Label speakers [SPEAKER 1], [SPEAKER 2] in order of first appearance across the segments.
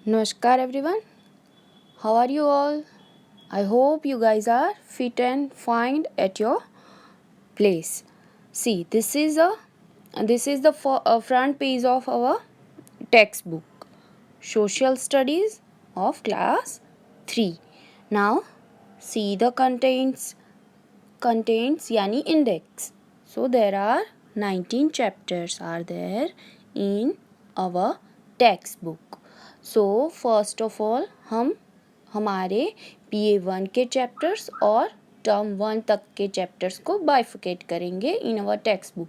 [SPEAKER 1] Namaskar everyone. How are you all? I hope you guys are fit and fine at your place. See, this is the front page of our textbook, Social Studies of Class 3. Now, see the contents yani index. So there are 19 chapters are there in our textbook. So first of all हम हमारे PA1 के chapters और term 1 तक के chapters को बाइफिकेट करेंगे इन अवर text book,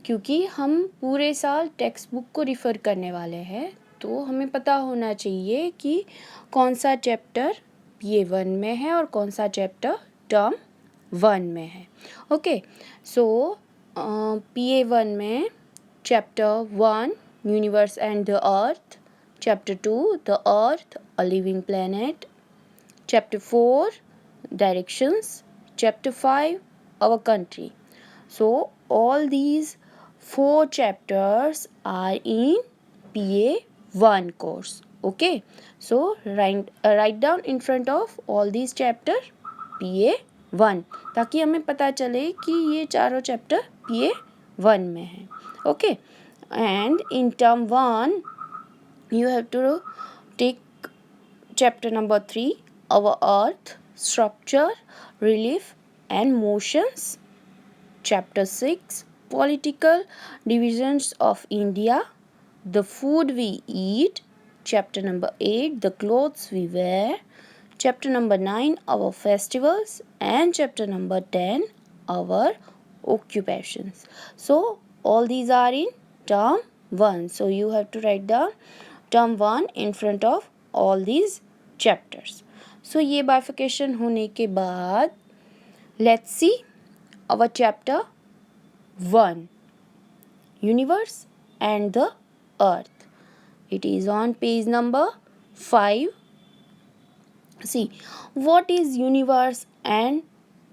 [SPEAKER 1] क्योंकि हम पूरे साल टेक्स्ट बुक को रिफ़र करने वाले हैं तो हमें पता होना चाहिए कि कौन सा चैप्टर PA1 में है और कौन सा चैप्टर टर्म 1 में है. ओके, सो PA1 में chapter 1 universe and the earth, Chapter 2 The Earth, a Living Planet, Chapter 4 Directions, Chapter 5 Our Country. So all these 4 chapters are in PA1 course. Okay, so write down in front of all these chapters PA1 ताकि हमें पता चले कि ये चारों chapter PA1 में हैं. Okay, and in term 1 you have to take chapter number 3, our earth, structure, relief and motions. Chapter 6, political divisions of India, the food we eat. Chapter number 8, the clothes we wear. Chapter number 9, our festivals. And chapter number 10, our occupations. So all these are in term 1. So you have to write down term 1 in front of all these chapters. So ये bifurcation होने के बाद let's see our chapter 1, universe and the earth. It is on page number 5. See, what is universe and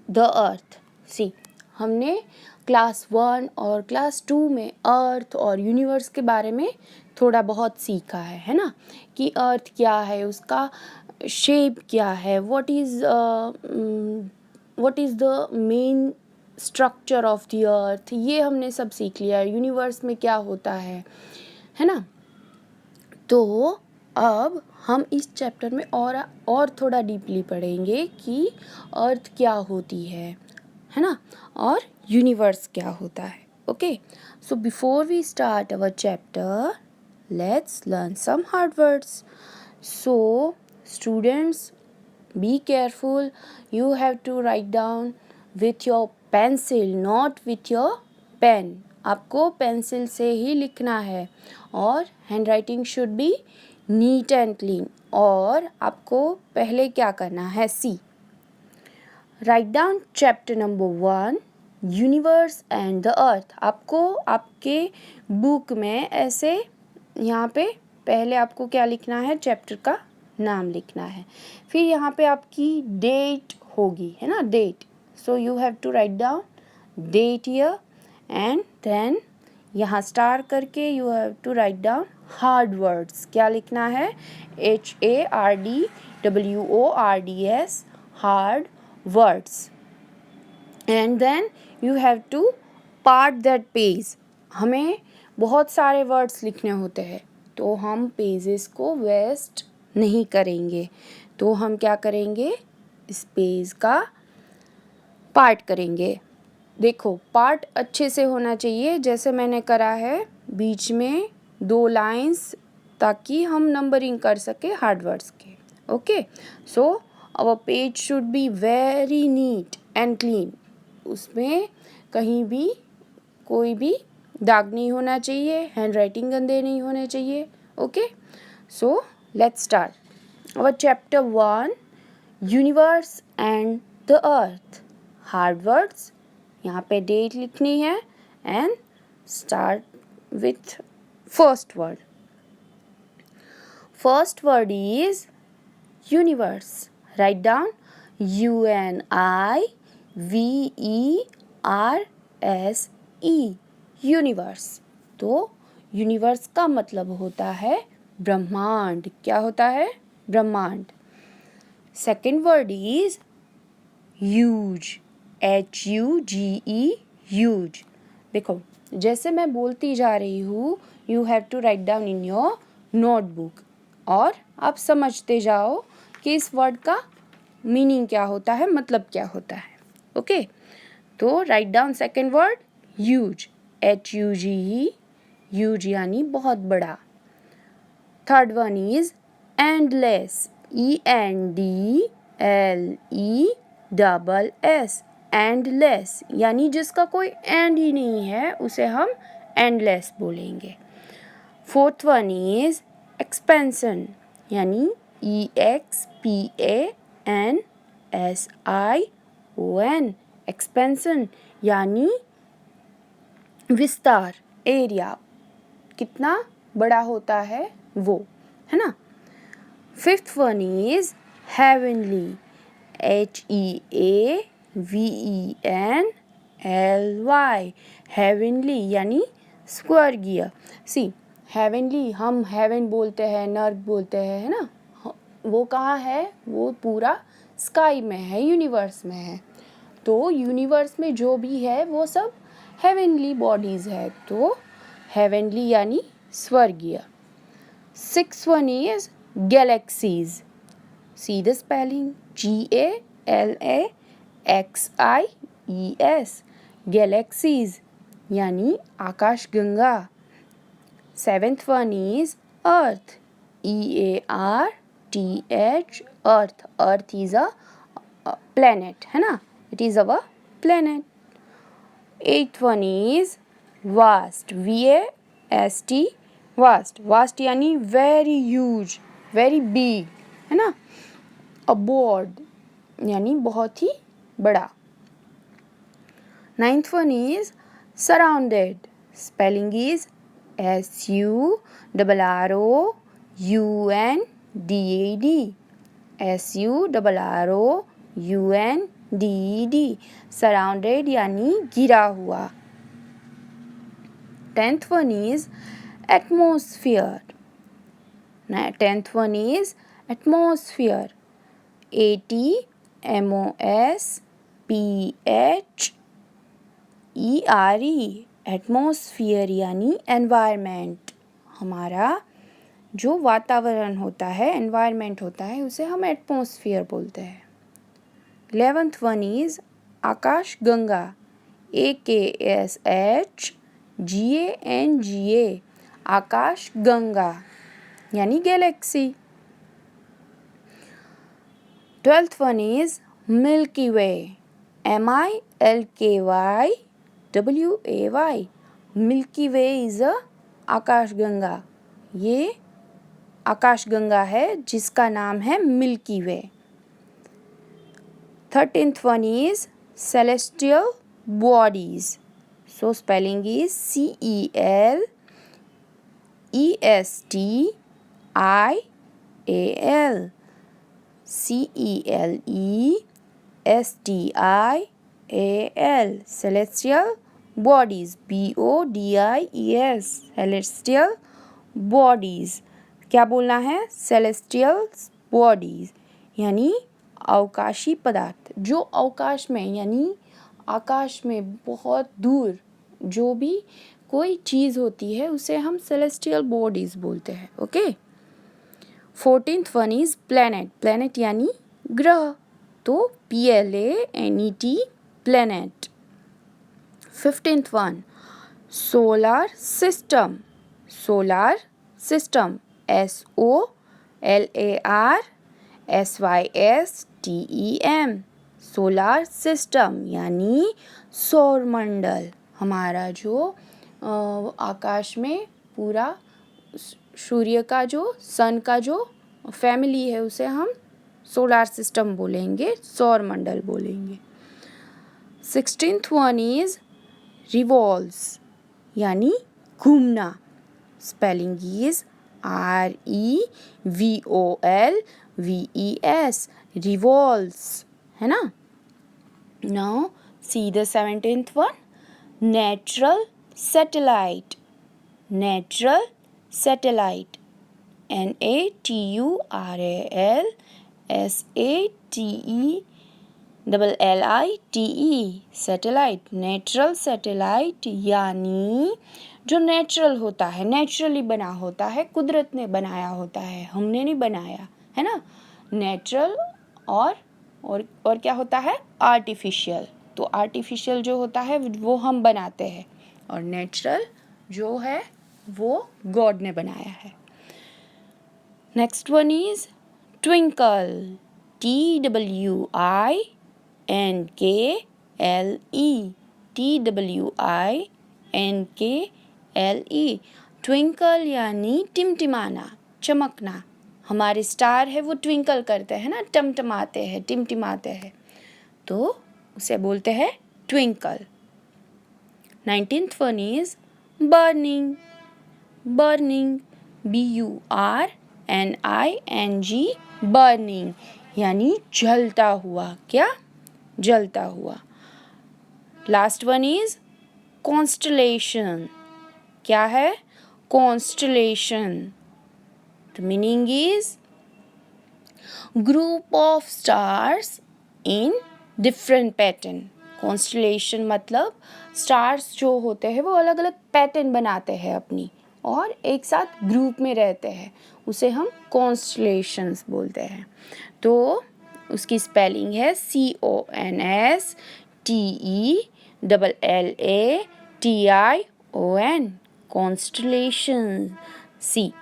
[SPEAKER 1] the earth? See, हमने class 1 और class 2 में अर्थ और universe के बारे में थोड़ा बहुत सीखा है ना, कि अर्थ क्या है, उसका शेप क्या है, what is the main structure of the earth, ये हमने सब सीख लिया. यूनिवर्स में क्या होता है ना. तो अब हम इस चैप्टर में और थोड़ा डीपली पढ़ेंगे कि अर्थ क्या होती है ना, और यूनिवर्स क्या होता है. Okay, so before we start our chapter let's learn some hard words. So students, be careful. You have to write down with your pencil, not with your pen. आपको पेंसिल से ही लिखना है और hand writing should be neat and clean. और आपको पहले क्या करना है, see write down chapter number 1 universe and the earth. आपको आपके बुक में ऐसे यहाँ पे पहले आपको क्या लिखना है, चैप्टर का नाम लिखना है, फिर यहाँ पे आपकी डेट होगी, है ना, date. So you have to write down date year and then यहाँ स्टार करके you have to write down hard words. क्या लिखना है, HARDWORDS, hard words. And then you have to part that page. हमें बहुत सारे वर्ड्स लिखने होते हैं तो हम पेजेस को वेस्ट नहीं करेंगे. तो हम क्या करेंगे, इस पेज का पार्ट करेंगे. देखो, पार्ट अच्छे से होना चाहिए जैसे मैंने करा है, बीच में 2 लाइंस, ताकि हम नंबरिंग कर सके हार्ड वर्ड्स के. Okay, so our page should be very neat and clean. उसमें कहीं भी कोई भी दाग नहीं होना चाहिए, हैंड राइटिंग गंदे नहीं होने चाहिए. Okay, so let's start our chapter 1 universe and the earth. Hard words, यहाँ पे डेट लिखनी है and start with first word. First word is universe. Write down UNIVERSE, universe. तो यूनिवर्स का मतलब होता है ब्रह्मांड। क्या होता है? ब्रह्मांड। Second word is huge, HUGE, huge. देखो जैसे मैं बोलती जा रही हूँ, you have to write down in your notebook और आप समझते जाओ कि इस वर्ड का मीनिंग क्या होता है, मतलब क्या होता है। ओके, तो write down second word huge, HUGE, huge यानी बहुत बड़ा। Third one is endless, ENDLESS, endless यानी जिसका कोई एंड ही नहीं है उसे हम एंडलेस बोलेंगे। फोर्थ वन इज एक्सपेंशन यानी EXPANSION, एक्सपेंशन यानी विस्तार, एरिया, कितना बड़ा होता है वो, है ना। Fifth one is heavenly, HEAVENLY, heavenly यानी स्वर्गीय। सी हेवनली, हम हेवन बोलते हैं, नर्क बोलते हैं, है ना। वो कहाँ है? वो पूरा स्काई में है, यूनिवर्स में है। तो यूनिवर्स में जो भी है वो सब हेवनली बॉडीज है, तो हेवनली यानी स्वर्गीय। Six one is galaxies, see the spelling, GALAXIES, galaxies यानी आकाशगंगा। Seventh one is earth, EARTH, earth, earth is a planet, है ना, it is our planet. Eighth one is vast, VAST, vast, vast यानी very huge, very big, है ना। abroad यानी बहुत ही बड़ा। Ninth one is surrounded, spelling is SURROUNDED, SURROUNDED, surrounded यानी घिरा हुआ। 10th one is atmosphere, 10th one is atmosphere, ATMOSPHERE, atmosphere यानी एनवायरनमेंट, हमारा जो वातावरण होता है, एनवायरनमेंट होता है, उसे हम एटमॉस्फियर बोलते हैं। 11th one is Akash Ganga, AKSHGANGA, Akash Ganga यानी galaxy. 12th one is Milky Way, MILKYWAY, Milky Way is a Akash Ganga, ये आकाश गंगा है जिसका नाम है Milky Way. 13th one is celestial bodies, so spelling is CELESTIAL, CELESTIAL, celestial bodies, BODIES, celestial bodies। क्या बोलना है? celestial bodies यानी अवकाशी पदार्थ, जो अवकाश में यानी आकाश में बहुत दूर जो भी कोई चीज़ होती है उसे हम सेलेस्टियल बॉडीज बोलते हैं। Okay. 14th one is planet, planet यानी ग्रह, तो PLANET, planet. 15th one solar system, solar system, SOLARSYSTEM, solar system यानी सौरमंडल, हमारा जो आकाश में पूरा सूर्य का जो सन का जो फैमिली है उसे हम सोलार सिस्टम बोलेंगे, सौरमंडल बोलेंगे। 16th वन इज रिवॉल्व्स यानी घूमना, स्पेलिंग इज REVOLVES, revolves, है ना। Now see the 17th one, natural satellite, natural satellite, NATURALSATELLITE, satellite, natural satellite यानी जो नेचुरल होता है, नेचुरली बना होता है, कुदरत ने बनाया होता है, हमने नहीं बनाया, है ना। नेचुरल और क्या होता है, आर्टिफिशियल। तो आर्टिफिशियल जो होता है वो हम बनाते हैं और नेचुरल जो है वो गॉड ने बनाया है। Next one is twinkle, TWINKLE, TWINKLE। Twinkle यानी टिमटिमाना, चमकना। हमारे स्टार है वो ट्विंकल करते हैं ना, टमटमाते हैं, टिमटिमाते हैं, तो उसे बोलते हैं twinkle. 19th one is burning, burning, BURNING, burning यानी जलता हुआ, क्या, जलता हुआ। लास्ट वन इज कॉन्स्टलेशन, क्या है, constellation. The meaning is group of stars in different pattern. Constellation मतलब स्टार्स जो होते हैं वो अलग अलग पैटर्न बनाते हैं अपनी और एक साथ ग्रुप में रहते हैं, उसे हम कॉन्स्टलेशंस बोलते हैं। तो उसकी स्पेलिंग है CONSTELLATION, कॉन्स्टलेशन। सी,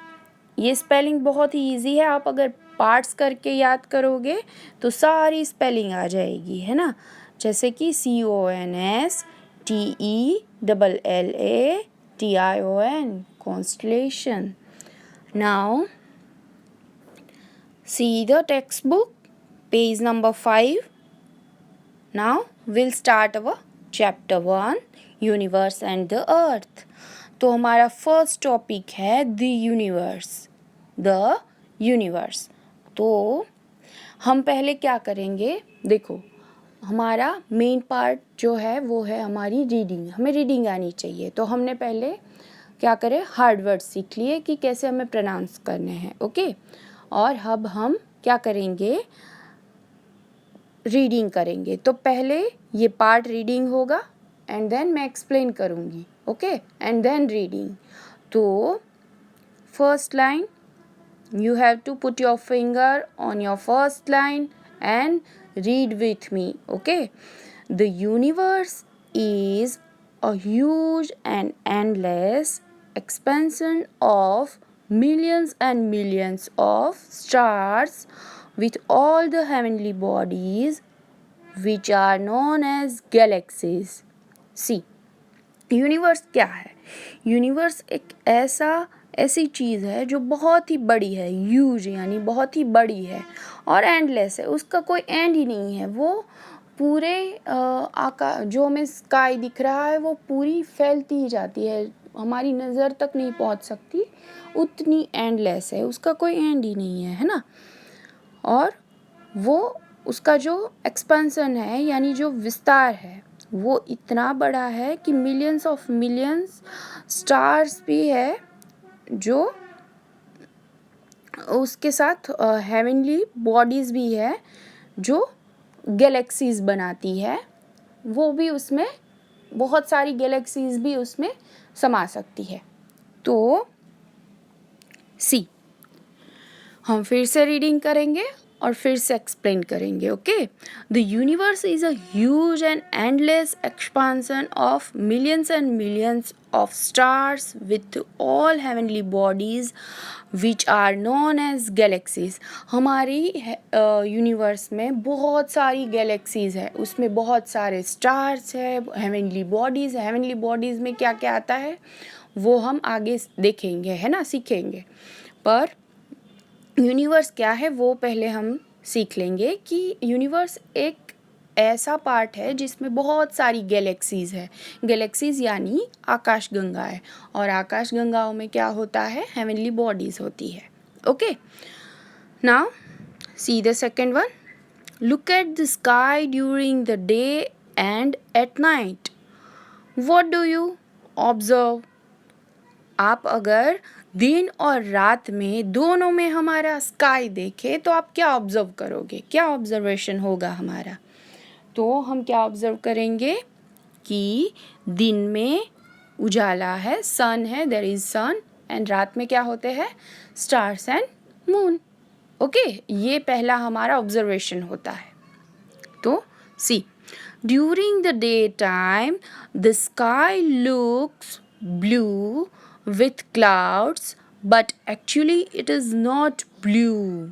[SPEAKER 1] ये स्पेलिंग बहुत ही इजी है, आप अगर पार्ट्स करके याद करोगे तो सारी स्पेलिंग आ जाएगी, है ना। जैसे कि CONSTELLATION, constellation. Now see the textbook, page number 5. Now we'll start our chapter 1, universe and the earth. तो हमारा फर्स्ट टॉपिक है द यूनिवर्स। तो हम पहले क्या करेंगे, देखो हमारा मेन पार्ट जो है वो है हमारी रीडिंग, हमें रीडिंग आनी चाहिए। तो हमने पहले क्या करें, हार्ड वर्ड सीख लिए कि कैसे हमें प्रोनाउंस करने हैं, ओके। और अब हम क्या करेंगे, रीडिंग करेंगे। तो पहले ये पार्ट रीडिंग होगा एंड देन मैं एक्सप्लेन करूँगी, ओके, एंड देन रीडिंग। तो first line, you have to put your finger on your first line and read with me, okay. The universe is a huge and endless expansion of millions and millions of stars with all the heavenly bodies which are known as galaxies. See, universe क्या है, universe एक ऐसी चीज़ है जो बहुत ही बड़ी है, huge यानी बहुत ही बड़ी है और एंडलेस है, उसका कोई एंड ही नहीं है। वो पूरे आकाश जो हमें स्काई दिख रहा है वो पूरी फैलती ही जाती है, हमारी नज़र तक नहीं पहुंच सकती, उतनी एंडलेस है, उसका कोई एंड ही नहीं है ना। और वो उसका जो एक्सपेंशन है यानी जो विस्तार है वो इतना बड़ा है कि मिलियंस ऑफ मिलियंस स्टार्स भी है जो उसके साथ हेवनली बॉडीज़ भी है जो गैलेक्सीज बनाती है, वो भी उसमें बहुत सारी गैलेक्सीज भी उसमें समा सकती है। तो सी, हम फिर से रीडिंग करेंगे और फिर से एक्सप्लेन करेंगे, okay. The universe is a huge and endless expansion of millions and millions of stars with all heavenly bodies which are known as galaxies. हमारी यूनिवर्स में बहुत सारी गैलेक्सीज है, उसमें बहुत सारे स्टार्स है, हेवनली बॉडीज़ है। हेवनली बॉडीज़ में क्या क्या आता है वो हम आगे देखेंगे, है ना, सीखेंगे। पर यूनिवर्स क्या है वो पहले हम सीख लेंगे कि यूनिवर्स एक ऐसा पार्ट है जिसमें बहुत सारी गैलेक्सीज़ है। गैलेक्सीज़ यानी आकाशगंगा है और आकाशगंगाओं में क्या होता है, हेवनली बॉडीज़ होती है, okay. Now see the second one, look at the sky during the day and at night, what do you observe. आप अगर दिन और रात में दोनों में हमारा स्काई देखे तो आप क्या ऑब्जर्व करोगे, क्या ऑब्जर्वेशन होगा हमारा? तो हम क्या ऑब्जर्व करेंगे कि दिन में उजाला है, सन है, देयर इज सन, एंड रात में क्या होते हैं? Stars and moon. ओके, ये पहला हमारा ऑब्जर्वेशन होता है। तो see, during the day time the sky looks blue with clouds, but actually it is not blue.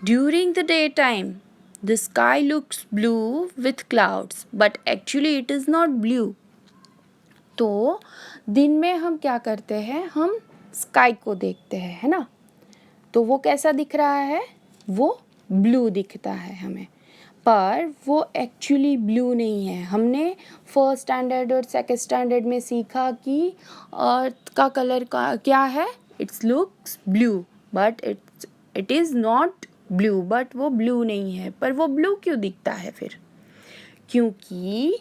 [SPEAKER 1] During the daytime, the sky looks blue with clouds, but actually it is not blue. तो दिन में हम क्या करते हैं? हम sky को देखते हैं, है ना? तो वो कैसा दिख रहा है? वो ब्लू दिखता है हमें, पर वो एक्चुअली ब्लू नहीं है। हमने फर्स्ट स्टैंडर्ड और सेकंड स्टैंडर्ड में सीखा कि अर्थ का कलर का क्या है? It's looks blue, but it is not blue, but वो ब्लू नहीं है। पर वो ब्लू क्यों दिखता है फिर? क्योंकि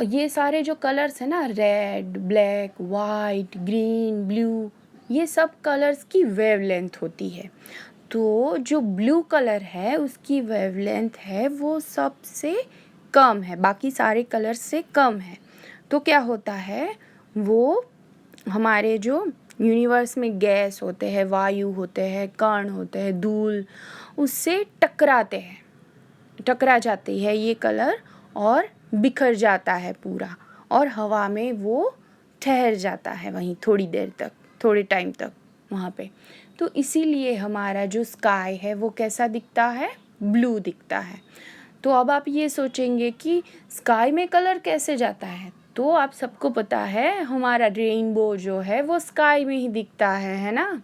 [SPEAKER 1] ये सारे जो कलर्स हैं ना, red, black, white, green, blue, ये सब कलर्स की वेवलेंथ होती है। तो जो ब्लू कलर है उसकी वेवलेंथ है वो सबसे कम है, बाकी सारे कलर से कम है। तो क्या होता है? वो हमारे जो यूनिवर्स में गैस होते हैं, वायु होते हैं, कण होते हैं, धूल, उससे टकराते हैं, टकरा जाती है ये कलर और बिखर जाता है पूरा, और हवा में वो ठहर जाता है वहीं थोड़ी देर तक, थोड़े टाइम तक वहाँ पे। तो इसीलिए हमारा जो स्काई है वो कैसा दिखता है? ब्लू दिखता है। तो अब आप ये सोचेंगे कि स्काई में कलर कैसे जाता है? तो आप सबको पता है हमारा रेनबो जो है वो स्काई में ही दिखता है ना?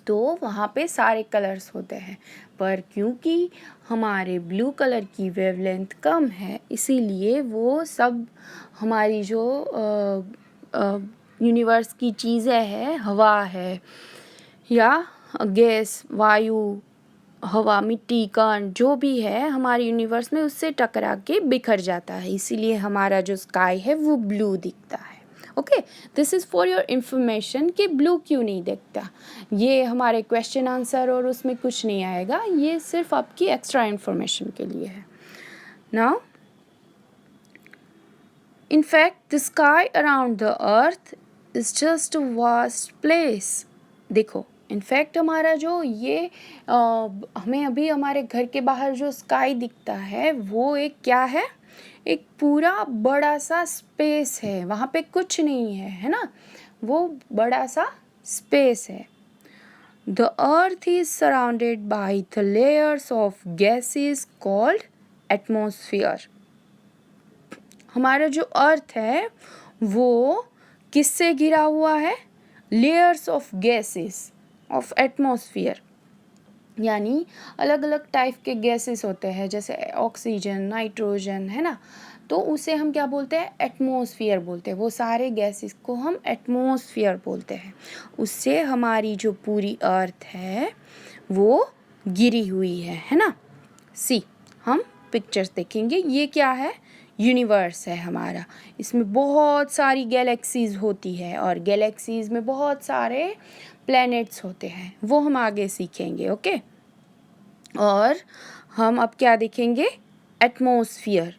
[SPEAKER 1] तो वहाँ पे सारे कलर्स होते हैं, पर क्योंकि हमारे ब्लू कलर की वेवलेंथ कम है, इसीलिए वो सब हमारी जो यूनिवर्स की चीज़ें हैं, हवा है या गैस, वायु, हवा, मिट्टी, कण, जो भी है हमारे यूनिवर्स में, उससे टकरा के बिखर जाता है। इसीलिए हमारा जो स्काई है वो ब्लू दिखता है। Okay, this is for your information कि ब्लू क्यों नहीं दिखता। ये हमारे क्वेश्चन आंसर और उसमें कुछ नहीं आएगा, ये सिर्फ आपकी एक्स्ट्रा इंफॉर्मेशन के लिए है। Now, in fact, the sky around the earth is just a vast place. देखो, इनफैक्ट हमारा जो ये हमें अभी हमारे घर के बाहर जो स्काई दिखता है वो एक क्या है? एक पूरा बड़ा सा स्पेस है, वहाँ पे कुछ नहीं है ना? वो बड़ा सा स्पेस है। The earth is surrounded by the layers of gases called atmosphere. हमारा जो अर्थ है वो किससे घिरा हुआ है? Layers of gases of atmosphere, यानी अलग अलग टाइप के गैसेस होते हैं, जैसे ऑक्सीजन, नाइट्रोजन, है ना? तो उसे हम क्या बोलते हैं? एटमॉस्फेयर बोलते हैं। वो सारे गैसेस को हम एटमॉस्फेयर बोलते हैं। उससे हमारी जो पूरी अर्थ है वो घिरी हुई है ना? सी, हम पिक्चर्स देखेंगे। ये क्या है? यूनिवर्स है हमारा। इसमें बहुत सारी गैलेक्सीज होती है और गैलेक्सीज में बहुत सारे प्लैनेट्स होते हैं, वो हम आगे सीखेंगे। ओके, और हम अब क्या देखेंगे? एटमॉस्फेयर।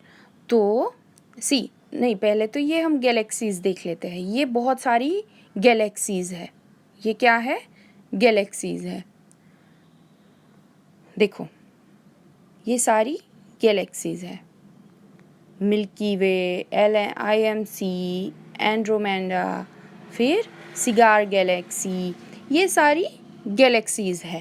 [SPEAKER 1] तो सी, नहीं, पहले तो ये हम गैलेक्सीज देख लेते हैं। ये बहुत सारी गैलेक्सीज है। ये क्या है? गैलेक्सीज है। देखो, ये सारी गैलेक्सीज है। मिल्की वे, IMC, एंड्रोमेडा, फिर सिगार गैलेक्सी, ये सारी गैलेक्सीज़ है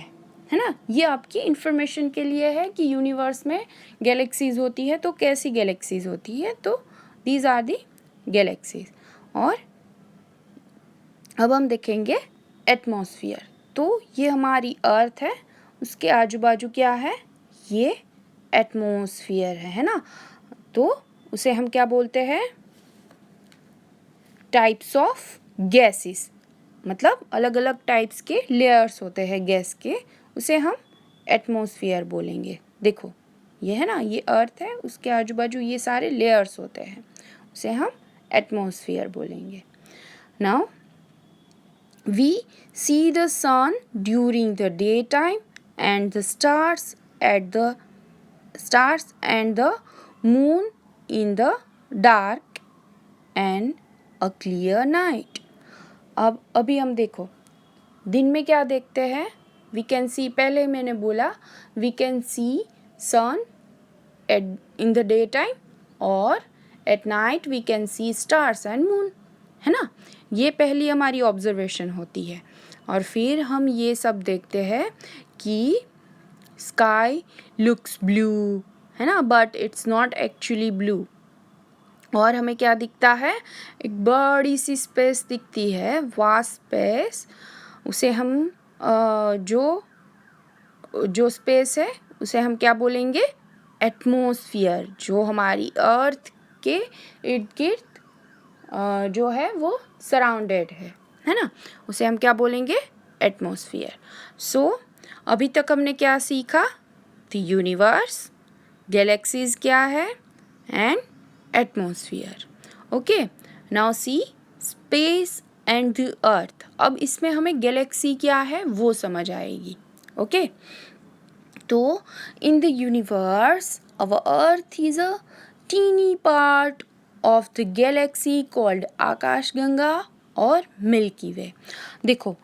[SPEAKER 1] ना? ये आपकी इंफॉर्मेशन के लिए है कि यूनिवर्स में गैलेक्सीज़ होती है तो कैसी गैलेक्सीज़ होती है। तो दीज आर दी गैलेक्सीज़। और अब हम देखेंगे एटमॉस्फेयर। तो ये हमारी अर्थ है, उसके आजू बाजू क्या है? ये एटमॉस्फेयर है ना? तो उसे हम क्या बोलते हैं? टाइप्स ऑफ गैसेस, मतलब अलग अलग टाइप्स के लेयर्स होते हैं गैस के, उसे हम एटमॉस्फेयर बोलेंगे। देखो, ये है ना, ये अर्थ है, उसके आजू बाजू ये सारे लेयर्स होते हैं, उसे हम एटमॉस्फेयर बोलेंगे। Now We see the sun during the daytime and the stars and the moon in the dark and a clear night. अब अभी हम देखो दिन में क्या देखते हैं. वी कैन सी, पहले मैंने बोला we can see sun in the day time और at night we can see stars and moon, है ना. ये पहली हमारी ऑब्जर्वेशन होती है. और फिर हम ये सब देखते हैं कि स्काई लुक्स ब्लू, है ना, but it's not actually blue. और हमें क्या दिखता है, एक बड़ी सी स्पेस दिखती है, वास्ट स्पेस. उसे हम जो स्पेस है उसे हम क्या बोलेंगे, एटमॉस्फेयर. जो हमारी अर्थ के इर्द गिर्द जो है वो सराउंडेड है ना, उसे हम क्या बोलेंगे, एटमॉस्फेयर. सो अभी तक हमने क्या सीखा, द यूनिवर्स, गैलेक्सीज क्या है and atmosphere. Okay, now C space and the अर्थ. अब इसमें हमें गैलेक्सी क्या है वो समझ आएगी. ओके, तो in the universe our earth is a tiny part of the galaxy called आकाशगंगा और मिल्की वे. देखो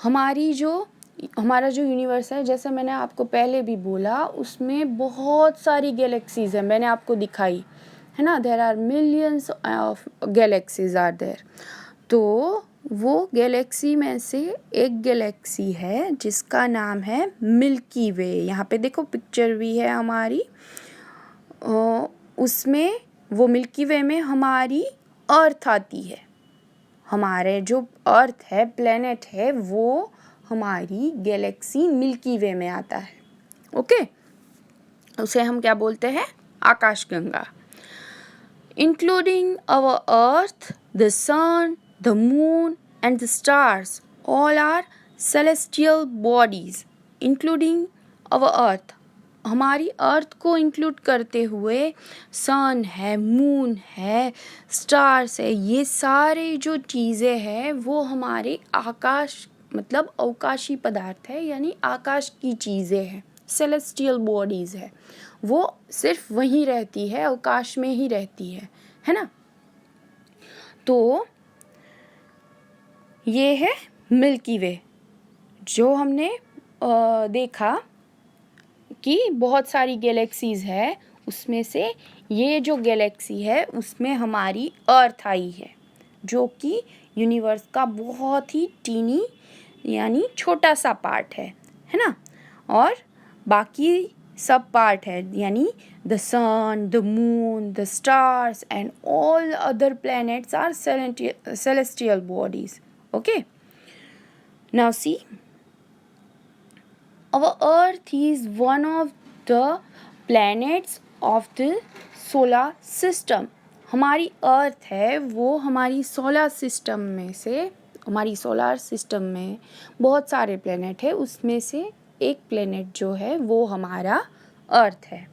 [SPEAKER 1] हमारा जो यूनिवर्स है, जैसे मैंने आपको पहले भी बोला, उसमें बहुत सारी गैलेक्सीज हैं, मैंने आपको दिखाई, है ना. There are millions of galaxies are there. तो वो गैलेक्सी में से एक गैलेक्सी है जिसका नाम है मिल्की वे. यहाँ पे देखो पिक्चर भी है हमारी. उसमें वो मिल्की वे में हमारी अर्थ आती है. हमारे जो अर्थ है, प्लेनेट है, वो हमारी गैलेक्सी मिल्की वे में आता है. ओके, उसे हम क्या बोलते हैं, आकाशगंगा. Including our earth, the sun, the moon and the stars all are celestial bodies including our earth. हमारी अर्थ को इंक्लूड करते हुए सन है, मून है, स्टार्स है, ये सारे जो चीज़ें हैं वो हमारे आकाश मतलब अवकाशी पदार्थ है, यानी आकाश की चीज़ें हैं, सेलेस्टियल बॉडीज़ है. वो सिर्फ वहीं रहती है, अवकाश में ही रहती है ना. तो ये है मिल्की वे. जो हमने देखा कि बहुत सारी गैलेक्सीज़ है, उसमें से ये जो गैलेक्सी है उसमें हमारी अर्थ आई है, जो कि यूनिवर्स का बहुत ही टीनी यानी छोटा सा पार्ट है ना. और बाकी सब पार्ट है, यानी the sun, the moon, the stars and all other planets are celestial bodies. Okay, now see, our earth is one of the planets of the solar system. हमारी अर्थ है वो हमारी सोलर सिस्टम में से, हमारी सोलर सिस्टम में बहुत सारे प्लैनेट है, उसमें से एक प्लैनेट जो है वो हमारा अर्थ है.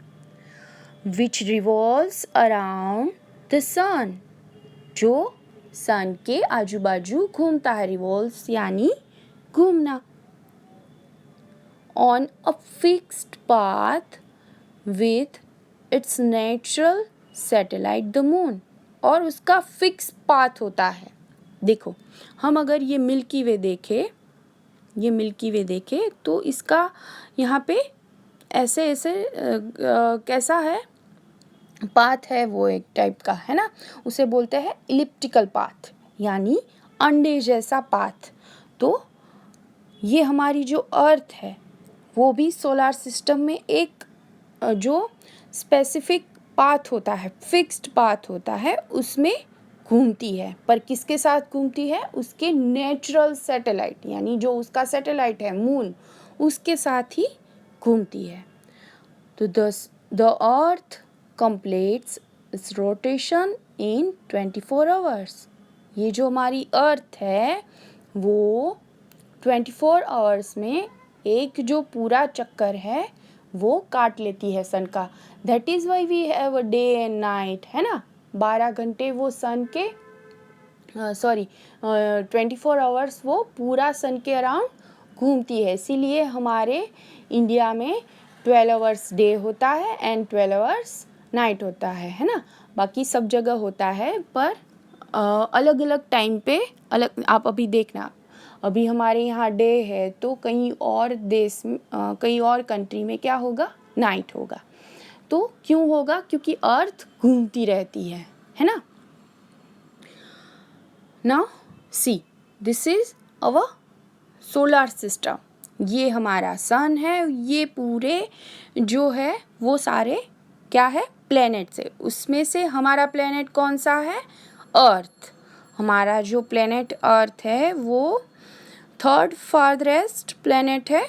[SPEAKER 1] which revolves around the sun, जो सन के आजू बाजू घूमता है. रिवॉल्व्स यानी घूमना. On a fixed path with its natural satellite the moon. और उसका फिक्स पाथ होता है. देखो, हम अगर ये मिल्की वे देखें तो इसका यहाँ पे ऐसे कैसा है, पाथ है, वो एक टाइप का है ना, उसे बोलते हैं इलिप्टिकल पाथ, यानी अंडे जैसा पाथ. तो ये हमारी जो अर्थ है वो भी सोलर सिस्टम में एक जो स्पेसिफिक पाथ होता है, फिक्स्ड पाथ होता है, उसमें घूमती है. पर किसके साथ घूमती है, उसके नेचुरल सैटेलाइट, यानी जो उसका सैटेलाइट है मून, उसके साथ ही घूमती है. तो the earth completes its rotation in 24 hours. ये जो हमारी अर्थ है वो 24 आवर्स में एक जो पूरा चक्कर है वो काट लेती है सन का. That is why we have a day and night, है ना. 12 घंटे वो सन के सॉरी 24 आवर्स वो पूरा सन के अराउंड घूमती है, इसीलिए हमारे इंडिया में 12 आवर्स डे होता है एंड 12 आवर्स नाइट होता है ना। बाकी सब जगह होता है, पर अलग अलग टाइम पे अलग। आप अभी देखना, अभी हमारे यहाँ डे है तो कहीं और देश में कहीं और कंट्री में क्या होगा, नाइट होगा। तो क्यों होगा, क्योंकि अर्थ घूमती रहती है ना। Now see, this is our solar system. ये हमारा सन है, ये पूरे जो है वो सारे क्या है, प्लैनेट्स है। उसमें से हमारा प्लैनेट कौन सा है, अर्थ। हमारा जो प्लैनेट अर्थ है वो थर्ड फारदेस्ट प्लैनेट है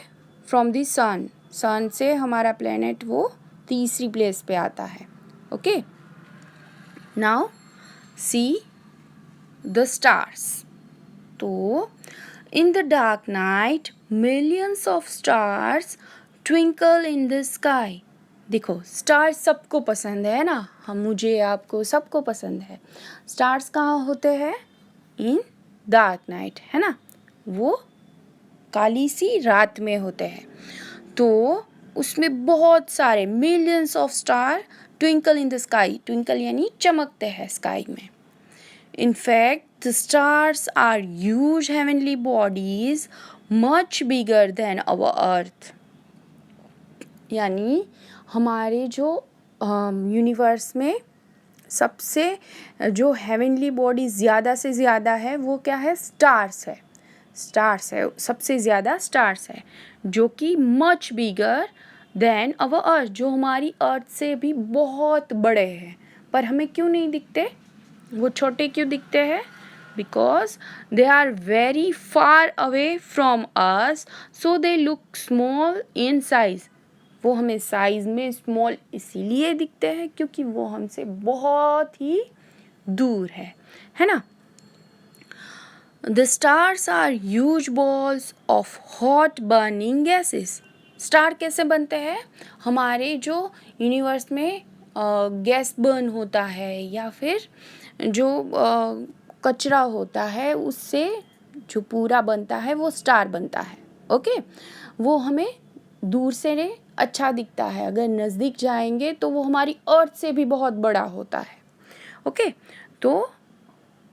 [SPEAKER 1] फ्रॉम द सन। सन से हमारा प्लैनेट वो तीसरी प्लेस पे आता है। Okay, now see the stars. तो in the dark night millions of stars twinkle in the sky. देखो, स्टार्स सबको पसंद है ना, हम, मुझे, आपको, सबको पसंद है। स्टार्स कहाँ होते हैं, इन डार्क नाइट, है ना, वो काली सी रात में होते हैं। तो उसमें बहुत सारे millions of star twinkle in the sky. Twinkle यानी चमकते हैं स्काई में। In fact, the stars are huge heavenly bodies much bigger than our earth. यानी हमारे जो यूनिवर्स में सबसे जो हेवनली बॉडी ज़्यादा से ज़्यादा है वो क्या है, स्टार्स है। स्टार्स है, सबसे ज़्यादा स्टार्स है, जो कि मच बिगर देन अवर अर्थ, जो हमारी अर्थ से भी बहुत बड़े हैं। पर हमें क्यों नहीं दिखते, वो छोटे क्यों दिखते हैं, because they are very far away from us, so they look small in size. वो हमें साइज में स्मॉल इसीलिए दिखते हैं क्योंकि वो हमसे बहुत ही दूर है ना। The stars are huge balls of hot burning gases. Star कैसे बनते हैं, हमारे जो यूनिवर्स में गैस बर्न होता है या फिर जो कचरा होता है उससे जो पूरा बनता है वो स्टार बनता है। ओके, वो हमें दूर से अच्छा दिखता है, अगर नज़दीक जाएंगे तो वो हमारी अर्थ से भी बहुत बड़ा होता है। ओके, तो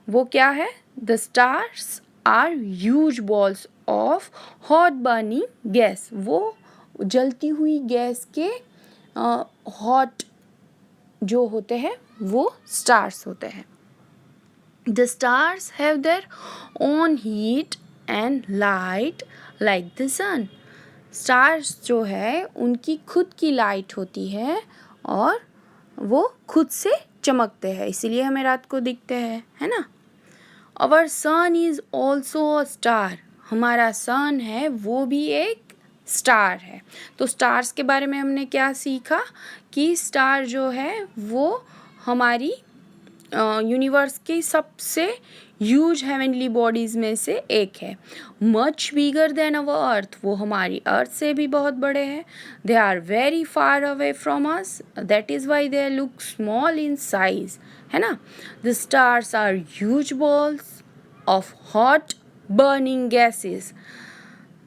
[SPEAKER 1] वो क्या है, the stars are huge balls of hot burning gas. वो जलती हुई गैस के हॉट जो होते हैं वो स्टार्स होते हैं। The stars have their own heat and light like the sun. Stars जो है उनकी खुद की लाइट होती है और वो खुद से चमकते हैं, इसीलिए हमें रात को दिखते हैं, है ना। Our sun is also a star. हमारा सन है वो भी एक स्टार है। तो स्टार्स के बारे में हमने क्या सीखा कि स्टार जो है वो हमारी यूनिवर्स की सबसे ह्यूज हेवनली बॉडीज़ में से एक है। मच बिगर देन अवर अर्थ, वो हमारी अर्थ से भी बहुत बड़े हैं। They are very far away from us, that is why they look small in size, है ना। The stars are huge balls of hot burning gases.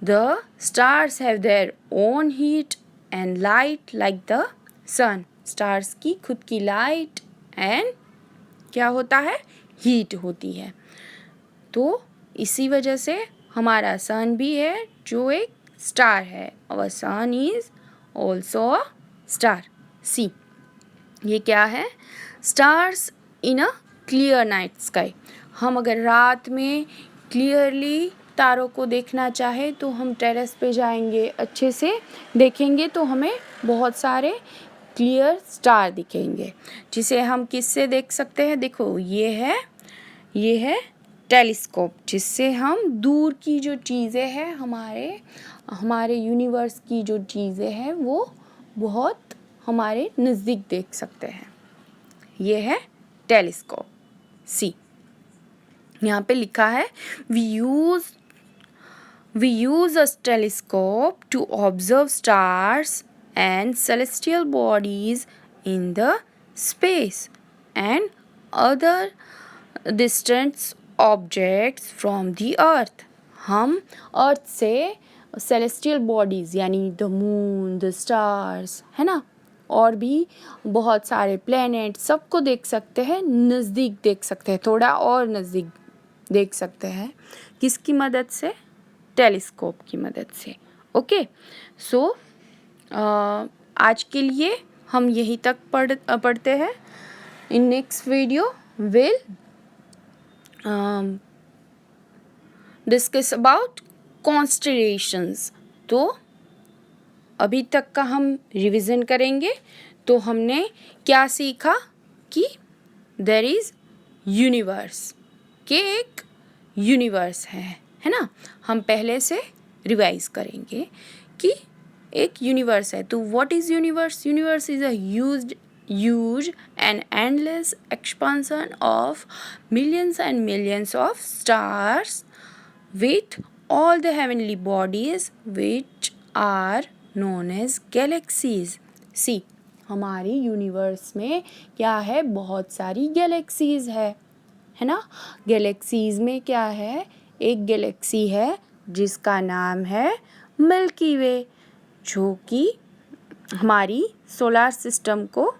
[SPEAKER 1] The stars have their own heat and light like the sun. Stars की खुद की light and क्या होता है, heat होती है। तो इसी वजह से हमारा सन भी है जो एक स्टार है। Our sun is also a star. See, ये क्या है, stars in a clear night sky. हम अगर रात में क्लियरली तारों को देखना चाहे तो हम टेरेस पे जाएंगे, अच्छे से देखेंगे तो हमें बहुत सारे क्लियर स्टार दिखेंगे, जिसे हम किससे देख सकते हैं। देखो, ये है टेलीस्कोप, जिससे हम दूर की जो चीज़ें हैं, हमारे यूनिवर्स की जो चीज़ें हैं वो बहुत हमारे नज़दीक देख सकते हैं। ये है टेलीस्कोप। सी, यहाँ पे लिखा है we use a telescope to observe stars and celestial bodies in the space and other distant objects from the earth. हम अर्थ से सेलेस्टियल बॉडीज़ यानी द मून, द स्टार्स, है ना, और भी बहुत सारे प्लैनेट, सबको देख सकते हैं, नज़दीक देख सकते हैं, थोड़ा और नज़दीक देख सकते हैं। किसकी मदद से? टेलीस्कोप की मदद से। ओके, सो आज के लिए हम यहीं तक पढ़ते हैं। In next video will discuss about constellations. तो अभी तक का हम रिवीजन करेंगे। तो हमने क्या सीखा कि देयर इज़ यूनिवर्स, कि एक यूनिवर्स है ना। हम पहले से रिवाइज करेंगे कि एक यूनिवर्स है। तो what is universe? Universe is a huge and endless expansion of millions and millions of stars with all the heavenly bodies which are known as galaxies. See, हमारी यूनिवर्स में क्या है? बहुत सारी गैलेक्सीज है ना। गैलेक्सीज में क्या है? एक गैलेक्सी है जिसका नाम है मिल्की वे, जो कि हमारी सोलार सिस्टम को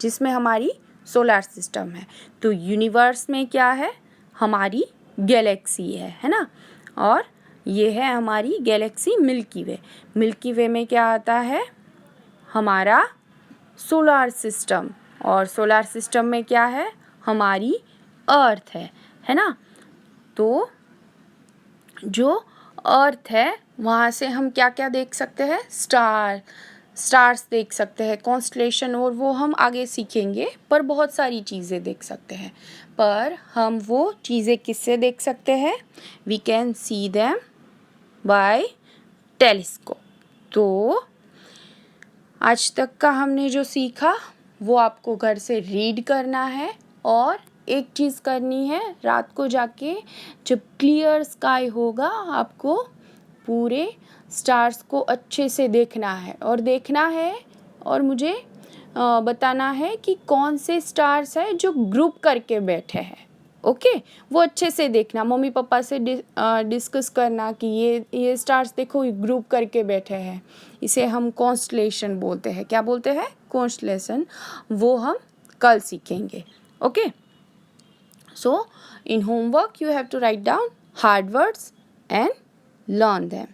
[SPEAKER 1] जिसमें हमारी सोलार सिस्टम है। तो यूनिवर्स में क्या है? हमारी गैलेक्सी है ना। और ये है हमारी गैलेक्सी मिल्की वे। मिल्की वे में क्या आता है? हमारा सोलार सिस्टम। और सोलार सिस्टम में क्या है? हमारी अर्थ है ना। तो जो अर्थ है वहाँ से हम क्या क्या देख सकते हैं? स्टार्स देख सकते हैं, कॉन्स्टलेशन, और वो हम आगे सीखेंगे। पर बहुत सारी चीज़ें देख सकते हैं। पर हम वो चीज़ें किससे देख सकते हैं? We can see them by telescope. तो आज तक का हमने जो सीखा वो आपको घर से रीड करना है। और एक चीज़ करनी है, रात को जाके जब क्लियर स्काई होगा आपको पूरे स्टार्स को अच्छे से देखना है और मुझे बताना है कि कौन से स्टार्स है जो ग्रुप करके बैठे हैं। ओके, वो अच्छे से देखना। मम्मी पापा से डिस्कस करना कि ये स्टार्स देखो ग्रुप करके बैठे हैं। इसे हम कॉन्स्टलेशन बोलते हैं। क्या बोलते हैं? कॉन्स्टलेशन। वो हम कल सीखेंगे। Okay, so in homework you have to write down hard words and learn them.